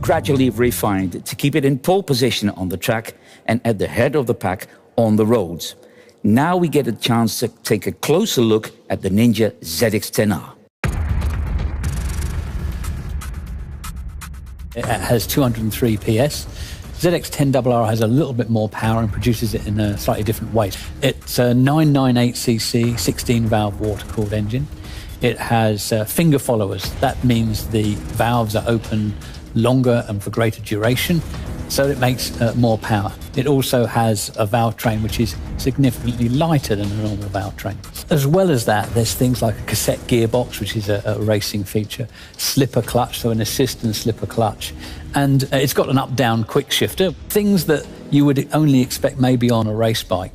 gradually refined to keep it in pole position on the track and at the head of the pack on the roads. Now we get a chance to take a closer look at the Ninja ZX-10R. It has 203 PS. ZX-10RR has a little bit more power and produces it in a slightly different way. It's a 998cc 16-valve water-cooled engine. It has finger followers. That means the valves are open longer and for greater duration, so it makes more power. It also has a valve train which is significantly lighter than a normal valve train. As well as that, there's things like a cassette gearbox, which is a racing feature, slipper clutch, so an assist and slipper clutch, and it's got an up-down quick shifter, things that you would only expect maybe on a race bike.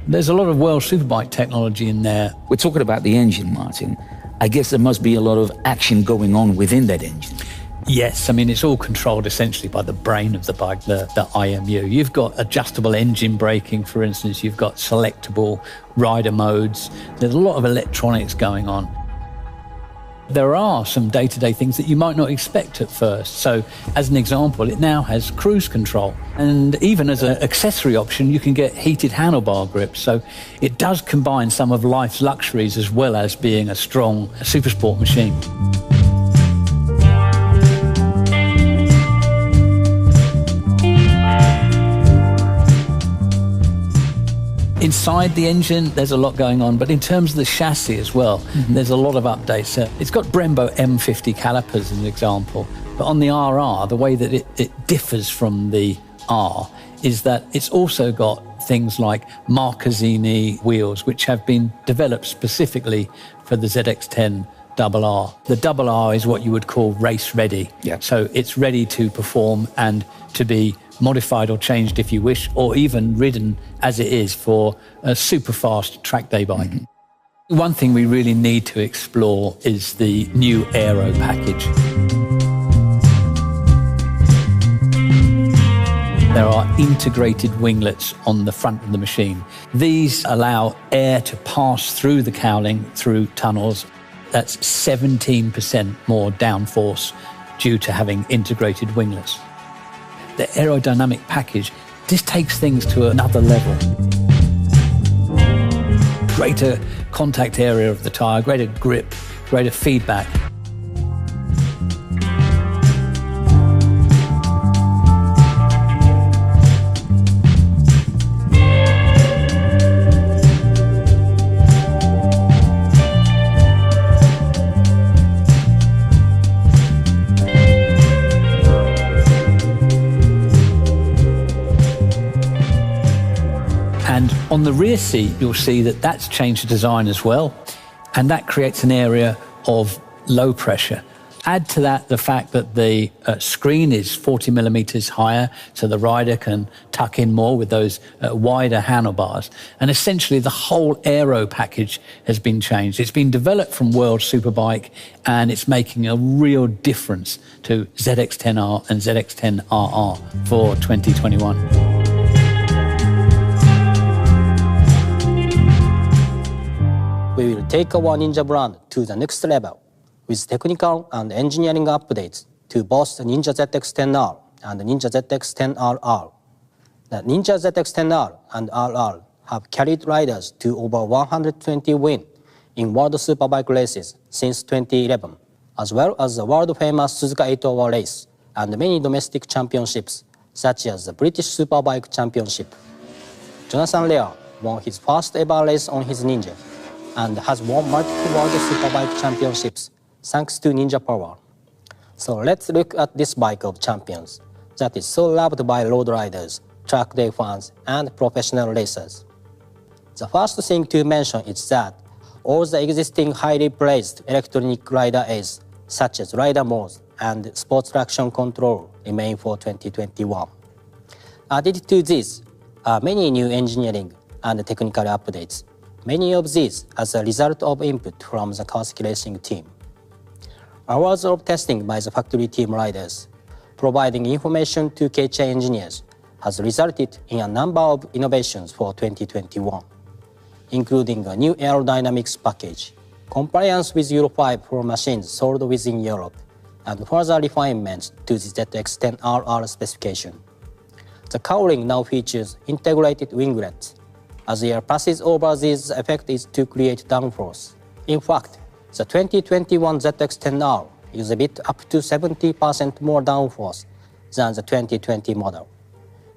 There's a lot of World Superbike technology in there. We're talking about the engine, Martin. I guess there must be a lot of action going on within that engine. Yes, I mean, it's all controlled essentially by the brain of the bike, the IMU. You've got adjustable engine braking, for instance. You've got selectable rider modes. There's a lot of electronics going on. There are some day-to-day things that you might not expect at first. So, as an example, it now has cruise control. And even as an accessory option, you can get heated handlebar grips. So it does combine some of life's luxuries as well as being a strong supersport machine. Inside the engine, there's a lot going on, but in terms of the chassis as well, there's a lot of updates. It's got Brembo M50 calipers as an example, but on the RR, the way that it differs from the R is that it's also got things like Marcazzini wheels, which have been developed specifically for the ZX-10RR. The RR is what you would call race ready. Yeah. So it's ready to perform and to be modified or changed if you wish, or even ridden as it is for a super fast track day bike. One thing we really need to explore is the new aero package. There are integrated winglets on the front of the machine. These allow air to pass through the cowling through tunnels. That's 17% more downforce due to having integrated winglets. The aerodynamic package, this takes things to another level. Greater contact area of the tyre, greater grip, greater feedback. And on the rear seat, you'll see that that's changed the design as well, and that creates an area of low pressure. Add to that the fact that the screen is 40 millimeters higher, so the rider can tuck in more with those wider handlebars. And essentially the whole aero package has been changed. It's been developed from World Superbike, and it's making a real difference to ZX-10R and ZX-10RR for 2021. We will take our Ninja brand to the next level with technical and engineering updates to both the Ninja ZX-10R and the Ninja ZX-10RR. The Ninja ZX-10R and RR have carried riders to over 120 wins in World Superbike races since 2011, as well as the world-famous Suzuka 8-hour race and many domestic championships, such as the British Superbike Championship. Jonathan Rea won his first ever race on his Ninja and has won multiple World Superbike Championships thanks to Ninja Power. So let's look at this bike of champions that is so loved by road riders, track day fans, and professional racers. The first thing to mention is that all the existing highly praised electronic rider aids, such as rider modes and sports traction control, remain for 2021. Added to this are many new engineering and technical updates, many of these as a result of input from the Kawasaki Racing Team. Hours of testing by the factory team riders, providing information to KCH engineers, has resulted in a number of innovations for 2021, including a new aerodynamics package, compliance with Euro 5 for machines sold within Europe, and further refinements to the ZX-10RR specification. The cowling now features integrated winglets. As air passes over these, the effect is to create downforce. In fact, the 2021 ZX-10R exhibits up to 70% more downforce than the 2020 model.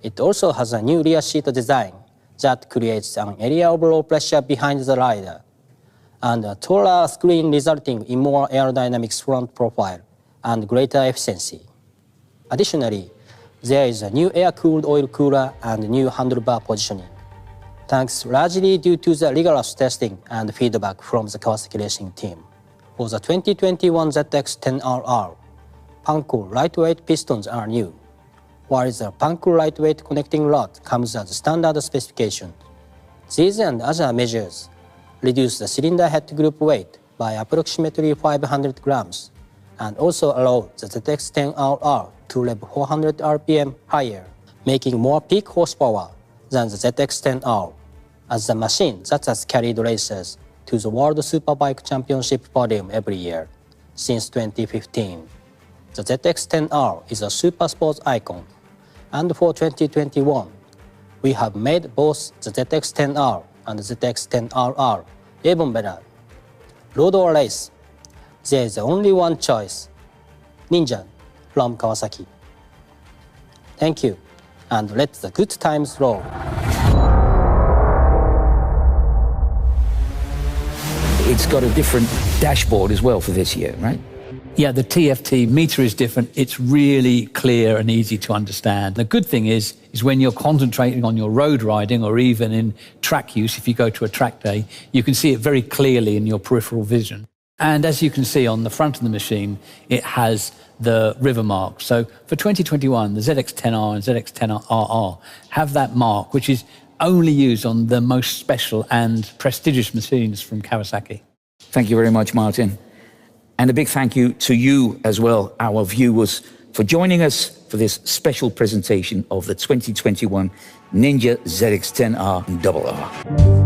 It also has a new rear seat design that creates an area of low pressure behind the rider, and a taller screen resulting in more aerodynamics front profile and greater efficiency. Additionally, there is a new air-cooled oil cooler and new handlebar positioning, thanks largely due to the rigorous testing and feedback from the Kawasaki Racing Team. For the 2021 ZX-10RR, Panko lightweight pistons are new, while the Panko lightweight connecting rod comes as standard specification. These and other measures reduce the cylinder head group weight by approximately 500 grams and also allow the ZX-10RR to rev 400 RPM higher, making more peak horsepower than the ZX-10R, as the machine that has carried racers to the World Superbike Championship podium every year since 2015. The ZX-10R is a supersport icon, and for 2021, we have made both the ZX-10R and the ZX-10RR even better. Road or race, there is only one choice: Ninja from Kawasaki. Thank you, and let the good times roll. It's got a different dashboard as well for this year, right? Yeah, the TFT meter is different. It's really clear and easy to understand. The good thing is when you're concentrating on your road riding or even in track use, if you go to a track day, you can see it very clearly in your peripheral vision. And as you can see on the front of the machine, it has the river mark. So for 2021, the ZX-10R and ZX-10RR have that mark, which is only used on the most special and prestigious machines from Kawasaki. Thank you very much, Martin. And a big thank you to you as well, our viewers, for joining us for this special presentation of the 2021 Ninja ZX-10R RR.